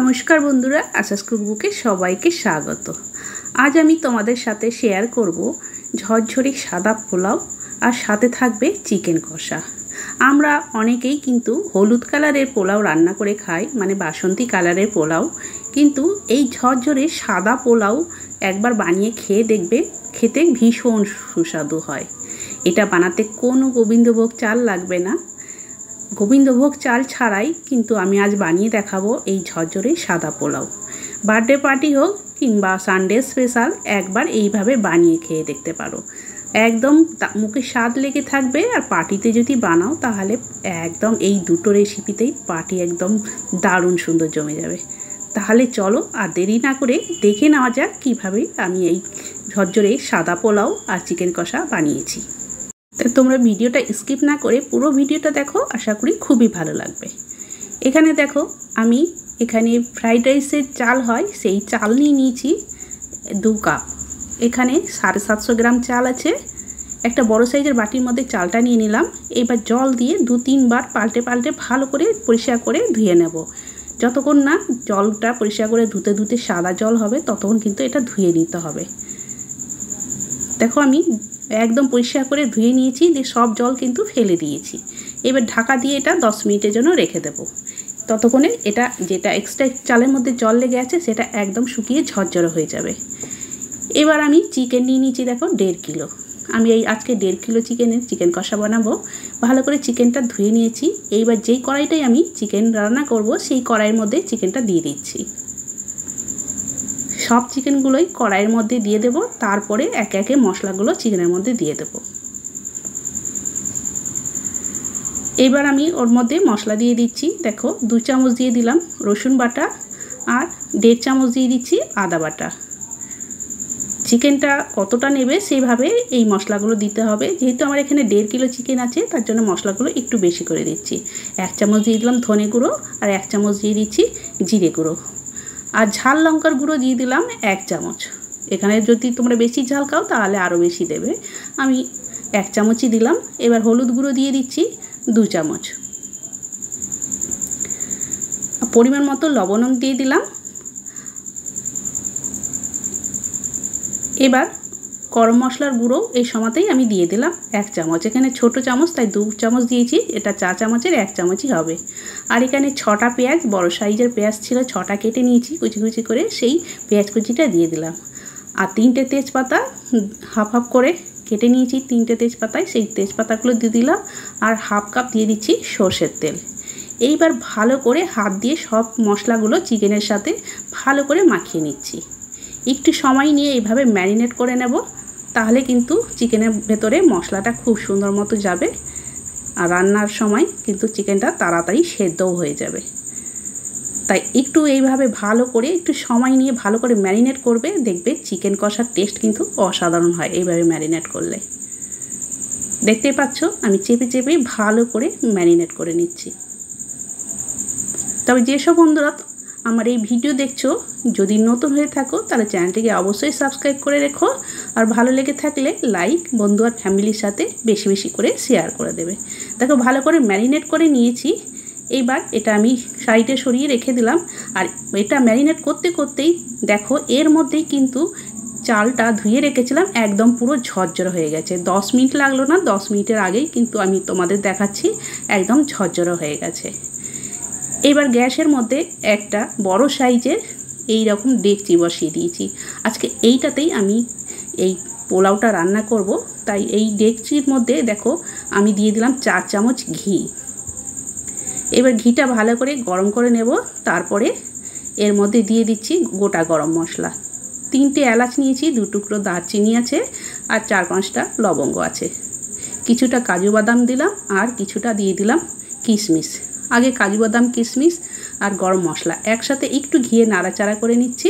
नमस्कार बंधुरा आशास कुकबुके सबाइके स्वागत। आज आमी तोमादेर साथे शेयर करब झरझरे सादा पोलाव और साथे थाकबे चिकेन कषा। आमरा अनेकेई किन्तु हलुद कालारेर पोलाव रान्ना करे खाई, माने बासंती कालारेर पोलाव, किन्तु एई झरझरे सादा पोलाव एकबार बानिये खेये देखबे, खेते भीषण सुस्वादु हय। एटा बानाते कोनो गोविंदभोग चाल लागबे ना, गोविंदभोग चाल छाड़ाई किन्तु आमी आज बानिये देखाबो एई झरझरे सादा पोलाव। बार्थडे पार्टी होक किंबा सानडे स्पेशल एकबार एइभावे बानिये खेये देखते पारो, एकदम मुखे स्वाद लेगे थाकबे। और पार्टीते जोदि बानाओ ताहले एकदम एई दुटो रेसिपितेई पार्टी एकदम दारुण सुंदर जमे जाबे। ताहले चलो और देरी ना करे देखे नेওয়া যাক किभाবে आमी एई झरझरे सादा पोलाव और चिकेन कषा बानिয়েছি। तो তোমরা ভিডিওটা স্কিপ না করে পুরো ভিডিওটা দেখো, আশা করি খুবই ভালো লাগবে। এখানে দেখো আমি এখানে ফ্রাইড রাইসের চাল হয় সেই চাল নিয়েছি 2 কাপ। এখানে 750 গ্রাম চাল আছে। একটা বড় সাইজের বাটির মধ্যে চালটা নিয়ে নিলাম। এবার জল দিয়ে 2-3 বার পাল্টে পাল্টে ভালো করে পরিষ্কার করে ধুয়ে নেব। যতক্ষণ না জলটা পরিষ্কার করে ধুতে ধুতে সাদা জল হবে ততক্ষণ কিন্তু এটা ধুয়ে নিতে হবে। দেখো আমি एकदम परिष्कार करे धुए निয়েছি, দিয়ে সব জল কিন্তু ফেলে দিয়েছি। এবার ঢাকা দিয়ে এটা 10 মিনিটের জন্য রেখে দেব। ততক্ষণে এটা যেটা এক্সট্রা চালের মধ্যে জল লেগে আছে সেটা একদম শুকিয়ে ঝরঝরে হয়ে যাবে। এবার আমি চিকেন নিয়ে নিয়েছি, দেখো 1.5 কিলো। আমি এই আজকে 1.5 কিলো চিকেনের চিকেন কষা বানাবো। ভালো করে চিকেনটা ধুয়ে নিয়েছি। এইবার যেই কড়াইটাই আমি চিকেন রান্না করব সেই কড়াইয়ের মধ্যে চিকেনটা দিয়ে দিচ্ছি। सब चिकेनगुलोई कड़ाइर मध्य दिए देव, तारपरे एके एके मशलागुलो चिकेनेर मध्य दिए देव। एबार आमी ओर मध्य मशला दिए दिচ্ছি। देखो 2 चामच दिए दिलाम रसुन बाटा और 1.5 चामच दिए दिচ্ছি आदा बाटा। चिकेनटा कतटा नेबे सेइभाবে এই মশলাগুলো দিতে হবে। যেহেতু আমার এখানে 1.5 কিলো চিকেন আছে তার জন্য মশলাগুলো একটু বেশি করে দিচ্ছি। 1 চামচ দিয়ে দিলাম ধনে গুঁড়ো আর 1 চামচ দিয়ে দিচ্ছি জিরে গুঁড়ো আর ঝাল লঙ্কার গুঁড়ো দিয়ে দিলাম 1 চামচ। এখানে যদি তোমরা বেশি ঝাল খাও তাহলে আরও বেশি দেবে, আমি 1 চামচই দিলাম। এবার হলুদ গুঁড়ো দিয়ে দিচ্ছি 2 চামচ। পরিমাণ মতো লবণ দিয়ে দিলাম। এবার গরম মশলার গুঁড়ো এই সময়তেই আমি দিয়ে দিলাম 1 চামচ। এখানে ছোট চামচ তাই 2 চামচ দিয়েছি, এটা 4 চামচের 1 চামচই হবে। আর এখানে 6টা পেঁয়াজ, বড় সাইজের পেঁয়াজ ছিল 6টা কেটে নিয়েছি কুচি কুচি করে, সেই পেঁয়াজ কুচিটা দিয়ে দিলাম। আর 3টে তেজপাতা হাফ হাফ করে কেটে নিয়েছি, 3টে তেজপাতায় সেই তেজপাতাগুলো দিয়ে দিলাম। আর হাফ কাপ দিয়ে দিচ্ছি সরষের তেল। এইবার ভালো করে হাত দিয়ে সব মশলাগুলো চিকেনের সাথে ভালো করে মাখিয়ে নিচ্ছি। একটু সময় নিয়ে এইভাবে ম্যারিনেট করে নেব, তাহলে কিন্তু চিকেনের ভেতরে মশলাটা খুব সুন্দর মতো যাবে আর রান্নার সময় কিন্তু চিকেনটা তাড়াতাড়ি সেদ্ধও হয়ে যাবে। তাই একটু এইভাবে ভালো করে একটু সময় নিয়ে ভালো করে ম্যারিনেট করবে, দেখবে চিকেন কষার টেস্ট কিন্তু অসাধারণ হয় এইভাবে ম্যারিনেট করলে। দেখতেই পাচ্ছ আমি চেপে চেপে ভালো করে ম্যারিনেট করে নিচ্ছি। তবে যেসব বন্ধুরা আমার এই ভিডিও দেখছো যদি নতুন হয়ে থাকো তাহলে চ্যানেলটিকে অবশ্যই সাবস্ক্রাইব করে রেখো, আর ভালো লেগে থাকলে লাইক, বন্ধু আর ফ্যামিলির সাথে বেশি বেশি করে শেয়ার করে দেবে। দেখো ভালো করে ম্যারিনেট করে নিয়েছি। এইবার এটা আমি সাইডে সরিয়ে রেখে দিলাম। আর এটা ম্যারিনেট করতে করতেই দেখো এর মধ্যেই কিন্তু চালটা ধুয়ে রেখেছিলাম একদম পুরো ঝরঝরে হয়ে গেছে। 10 মিনিট লাগলো না, 10 মিনিটের আগেই কিন্তু আমি তোমাদের দেখাচ্ছি একদম ঝরঝরে হয়ে গেছে। এবার গ্যাসের মধ্যে একটা বড় সাইজের এই রকম ডেকচি বসিয়ে দিয়েছি। আজকে এইটাতেই আমি এই পোলাওটা রান্না করব, তাই এই ডেকচির মধ্যে দেখো আমি দিয়ে দিলাম 4 চামচ ঘি। এবার ঘিটা ভালো করে গরম করে নেব, তারপরে এর মধ্যে দিয়ে দিচ্ছি গোটা গরম মশলা। 3টে এলাচ নিয়েছি, 2 টুকরো দারচিনি আছে আর 4-5টা লবঙ্গ আছে। কিছুটা কাজু বাদাম দিলাম আর কিছুটা দিয়ে দিলাম কিশমিশ। আগে কাজু বাদাম, কিশমিশ আর গরম মশলা একসাথে একটু ঘিয়ে নাড়াচাড়া করে নিচ্ছি,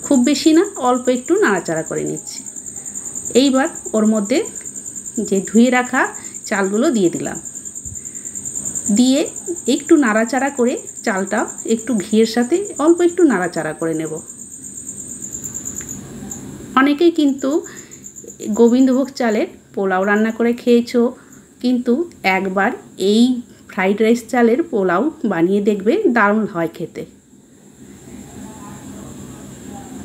খুব বেশি না, অল্প একটু নাড়াচাড়া করে নিচ্ছি। এইবার ওর মধ্যে যে ধুয়ে রাখা চালগুলো দিয়ে দিলাম, দিয়ে একটু নাড়াচাড়া করে চালটা একটু ঘিয়ের সাথে অল্প একটু নাড়াচাড়া করে নেব। অনেকেই কিন্তু গোবিন্দভোগ চালের পোলাও রান্না করে খেয়েছো, কিন্তু একবার এই ফ্রাইড রাইস চালের পোলাও বানিয়ে দেখবে, দারুণ হয় খেতে।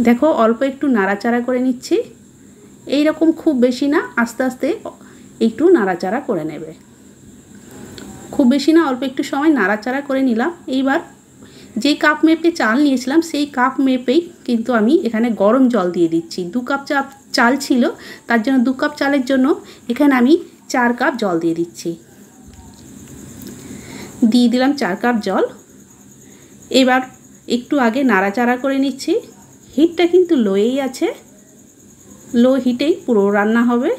দেখো অল্প একটু নাড়াচাড়া করে নিচ্ছি। এই রকম খুব বেশি না, আস্তে আস্তে একটু নাড়াচাড়া করে নেবে। খুব বেশি না, অল্প একটু সময় নাড়াচাড়া করে নিলাম। এইবার যে কাপ মেপে চাল নিয়েছিলাম সেই কাপ মেপেই কিন্তু আমি এখানে গরম জল দিয়ে দিচ্ছি। 2 কাপ চাল ছিল, তার জন্য 2 কাপ চালের জন্য এখানে আমি 4 কাপ জল দিয়ে দিচ্ছি। দিয়ে দিলাম 4 কাপ জল। এবার একটু আগে নাড়াচাড়া করে নিচ্ছি। হিটটা কিন্তু লোয়েই আছে, লো হিটেই পুরো রান্না হবে।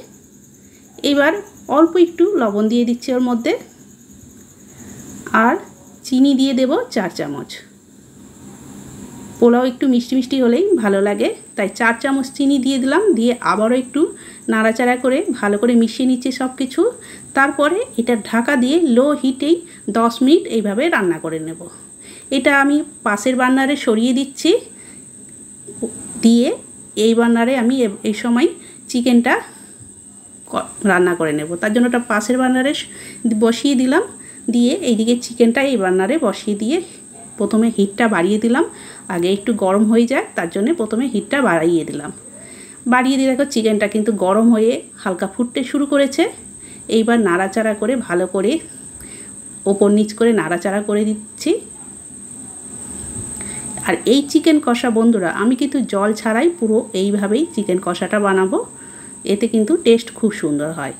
এবার অল্প একটু লবণ দিয়ে দিচ্ছি ওর মধ্যে, আর চিনি দিয়ে দেব 4 চামচ। পোলাও একটু মিষ্টি মিষ্টি হলেই ভালো লাগে, তাই 4 চামচ চিনি দিয়ে দিলাম। দিয়ে আবারও একটু নাড়াচাড়া করে ভালো করে মিশিয়ে নিচ্ছি সব কিছু। তারপরে এটা ঢাকা দিয়ে লো হিটেই 10 মিনিট এইভাবে রান্না করে নেব। এটা আমি পাশের বার্নারে সরিয়ে দিচ্ছি। দিয়ে এই বার্নারে আমি এই সময় চিকেনটা রান্না করে নেব। তার জন্য ওটা পাশের বার্নারে বসিয়ে দিলাম। দিয়ে এইদিকে চিকেনটা এই বার্নারে বসিয়ে দিয়ে প্রথমে হিটটা বাড়িয়ে দিলাম। আগে একটু গরম হয়ে যায়, তার জন্য প্রথমে হিটটা বাড়িয়ে দিলাম। বাড়িয়ে দিয়ে দেখো চিকেনটা কিন্তু গরম হয়ে হালকা ফুটতে শুরু করেছে। এইবার নাড়াচাড়া করে ভালো করে ওপর নিচ করে নাড়াচাড়া করে দিচ্ছি। আর এই চিকেন কষা বন্ধুরা আমি কিন্তু জল ছাড়াই পুরো এইভাবেই চিকেন কষাটা বানাবো, এতে কিন্তু টেস্ট খুব সুন্দর হয়।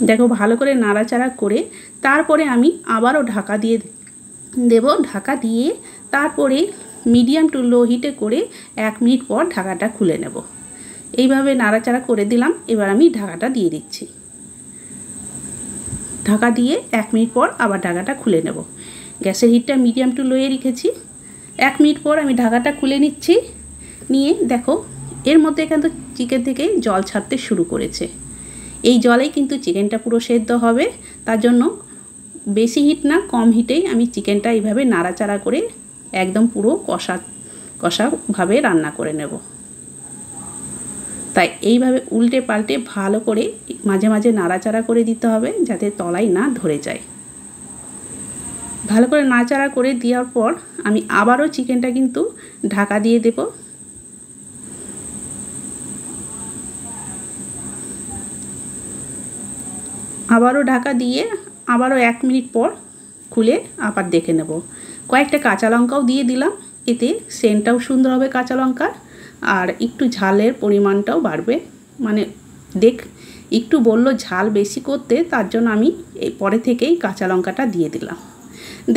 দেখো ভালো করে নাড়াচাড়া করে তারপরে আমি আবারও ঢাকা দিয়ে দেব। ঢাকা দিয়ে তারপরে মিডিয়াম টু লো হিটে করে 1 মিনিট পর ঢাকাটা খুলে নেব। এইভাবে নাড়াচাড়া করে দিলাম। এবার আমি ঢাকাটা দিয়ে দিচ্ছি। ঢাকা দিয়ে 1 মিনিট পর আবার ঢাকাটা খুলে নেব। গ্যাসের হিটটা মিডিয়াম টু লোয়ে রেখেছি। 1 মিনিট পর আমি ঢাকাটা খুলে নিচ্ছি। নিয়ে দেখো এর মধ্যে কিন্তু চিকেন থেকে জল ছাড়তে শুরু করেছে। এই জলেই কিন্তু চিকেনটা পুরো সেদ্ধ হবে। তার জন্য বেশি হিট না, কম হিটেই আমি চিকেনটা এইভাবে নাড়াচাড়া করে একদম পুরো কষাভাবে রান্না করে নেব। তাই এইভাবে উল্টে পাল্টে ভালো করে মাঝে মাঝে নাড়াচাড়া করে দিতে হবে, যাতে তলায় না ধরে যায়। ভালো করে নাড়াচাড়া করে দেওয়ার পর আমি আবারও চিকেনটা কিন্তু ঢাকা দিয়ে দেব। আবারও ঢাকা দিয়ে আবারও 1 মিনিট পর খুলে আবার দেখে নেব। কয়েকটা কাঁচা লঙ্কাও দিয়ে দিলাম, এতে সেন্টটাও সুন্দর হবে কাঁচা লঙ্কার, আর একটু ঝালের পরিমাণটাও বাড়বে। মানে একটু বললো ঝাল বেশি করতে, তার জন্য আমি এই পরে থেকেই কাঁচা লঙ্কাটা দিয়ে দিলাম।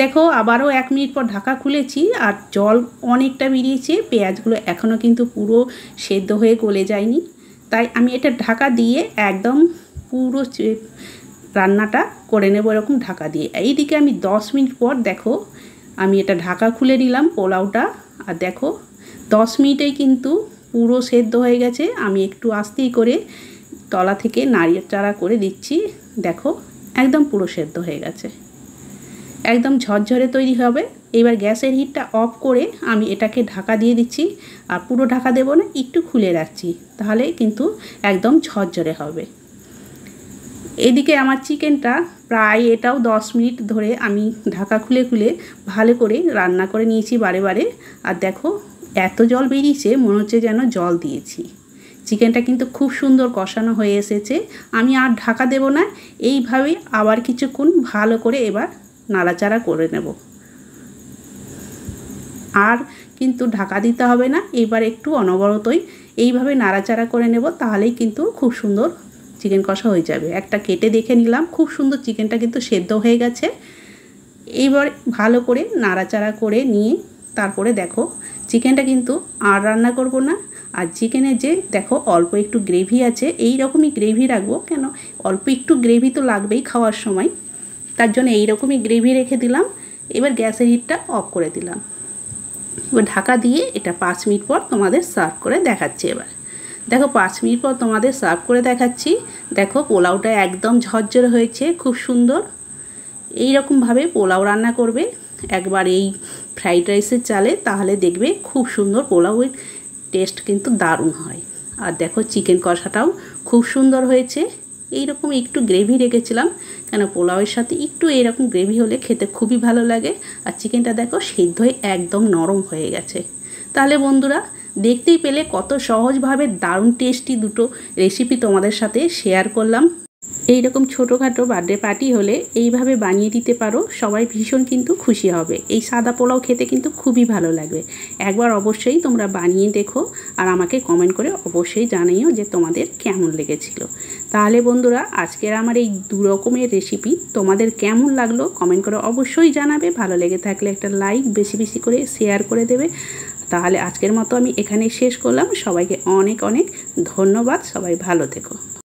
দেখো আবারও 1 মিনিট পর ঢাকা খুলেছি, আর জল অনেকটা বেরিয়েছে। পেঁয়াজগুলো এখনও কিন্তু পুরো সেদ্ধ হয়ে গলে যায়নি, তাই আমি এটা ঢাকা দিয়ে একদম পুরো রান্নাটা করে নেব এরকম ঢাকা দিয়ে। এইদিকে আমি 10 মিনিট পর দেখো আমি এটা ঢাকা খুলে নিলাম পোলাওটা, আর দেখো 10 মিনিটেই কিন্তু পুরো সেদ্ধ হয়ে গেছে। আমি একটু আস্তেই করে তলা থেকে নাড়াচাড়া করে দিচ্ছি। দেখো একদম পুরো সেদ্ধ হয়ে গেছে, একদম ঝরঝরে তৈরি হবে। এবার গ্যাসের হিটটা অফ করে আমি এটাকে ঢাকা দিয়ে দিচ্ছি। আর পুরো ঢাকা দেবো না, একটু খুলে রাখছি, তাহলে কিন্তু একদম ঝরঝরে হবে। এদিকে আমার চিকেনটা প্রায় এটাও 10 মিনিট ধরে আমি ঢাকা খুলে খুলে ভালো করে রান্না করে নিয়েছি বারে বারে। আর দেখো এত জল বেরিয়েছে, মনে হচ্ছে যেন জল দিয়েছি। চিকেনটা কিন্তু খুব সুন্দর কষানো হয়ে এসেছে। আমি আর ঢাকা দেব না, এইভাবেই আবার কিছুক্ষণ ভালো করে এবার নাড়াচাড়া করে নেব। আর কিন্তু ঢাকা দিতে হবে না, এবার একটু অনবরতই এইভাবে নাড়াচাড়া করে নেব, তাহলেই কিন্তু খুব সুন্দর চিকেন কষা হয়ে যাবে। একটা কেটে দেখে নিলাম, খুব সুন্দর চিকেনটা কিন্তু সেদ্ধ হয়ে গেছে। এইবার ভালো করে নাড়াচাড়া করে নিয়ে তারপরে দেখো চিকেনটা কিন্তু আর রান্না করব না। আর চিকেনের যে দেখো অল্প একটু গ্রেভি আছে, এই রকমই গ্রেভি রাখবো, কেন অল্প একটু গ্রেভি তো লাগবেই খাওয়ার সময়, তার জন্য এইরকমই গ্রেভি রেখে দিলাম। এবার গ্যাসের হিটটা অফ করে দিলাম। এবার ঢাকা দিয়ে এটা 5 মিনিট পর তোমাদের সার্ভ করে দেখাচ্ছি। এবার দেখো 5 মিনিট পর তোমাদের সার্ভ করে দেখাচ্ছি। দেখো পোলাওটা একদম ঝরঝরে হয়েছে, খুব সুন্দর। এই রকমভাবে পোলাও রান্না করবে একবার এই ফ্রাইড রাইসের চালে, তাহলে দেখবে খুব সুন্দর পোলাওয়ের টেস্ট কিন্তু দারুণ হয়। আর দেখো চিকেন কষাটাও খুব সুন্দর হয়েছে। এইরকম একটু গ্রেভি রেখেছিলাম, কেন পোলাওয়ের সাথে একটু এইরকম গ্রেভি হলে খেতে খুবই ভালো লাগে। আর চিকেনটা দেখো সিদ্ধ হয়ে একদম নরম হয়ে গেছে। তাহলে বন্ধুরা দেখতেই পেলে কত সহজভাবে দারুণ টেস্টি দুটো রেসিপি তোমাদের সাথে শেয়ার করলাম। এইরকম ছোটোখাটো বার্থডে পার্টি হলে এইভাবে বানিয়ে দিতে পারো, সবাই ভীষণ কিন্তু খুশি হবে। এই সাদা পোলাও খেতে কিন্তু খুবই ভালো লাগবে। একবার অবশ্যই তোমরা বানিয়ে দেখো আর আমাকে কমেন্ট করে অবশ্যই জানিও যে তোমাদের কেমন লেগেছিল। তাহলে বন্ধুরা আজকের আমার এই দু রকমের রেসিপি তোমাদের কেমন লাগলো কমেন্ট করে অবশ্যই জানাবে। ভালো লেগে থাকলে একটা লাইক বেশি বেশি করে শেয়ার করে দেবে। তাহলে আজকের মতো আমি এখানেই শেষ করলাম। সবাইকে অনেক অনেক ধন্যবাদ। সবাই ভালো থেকো।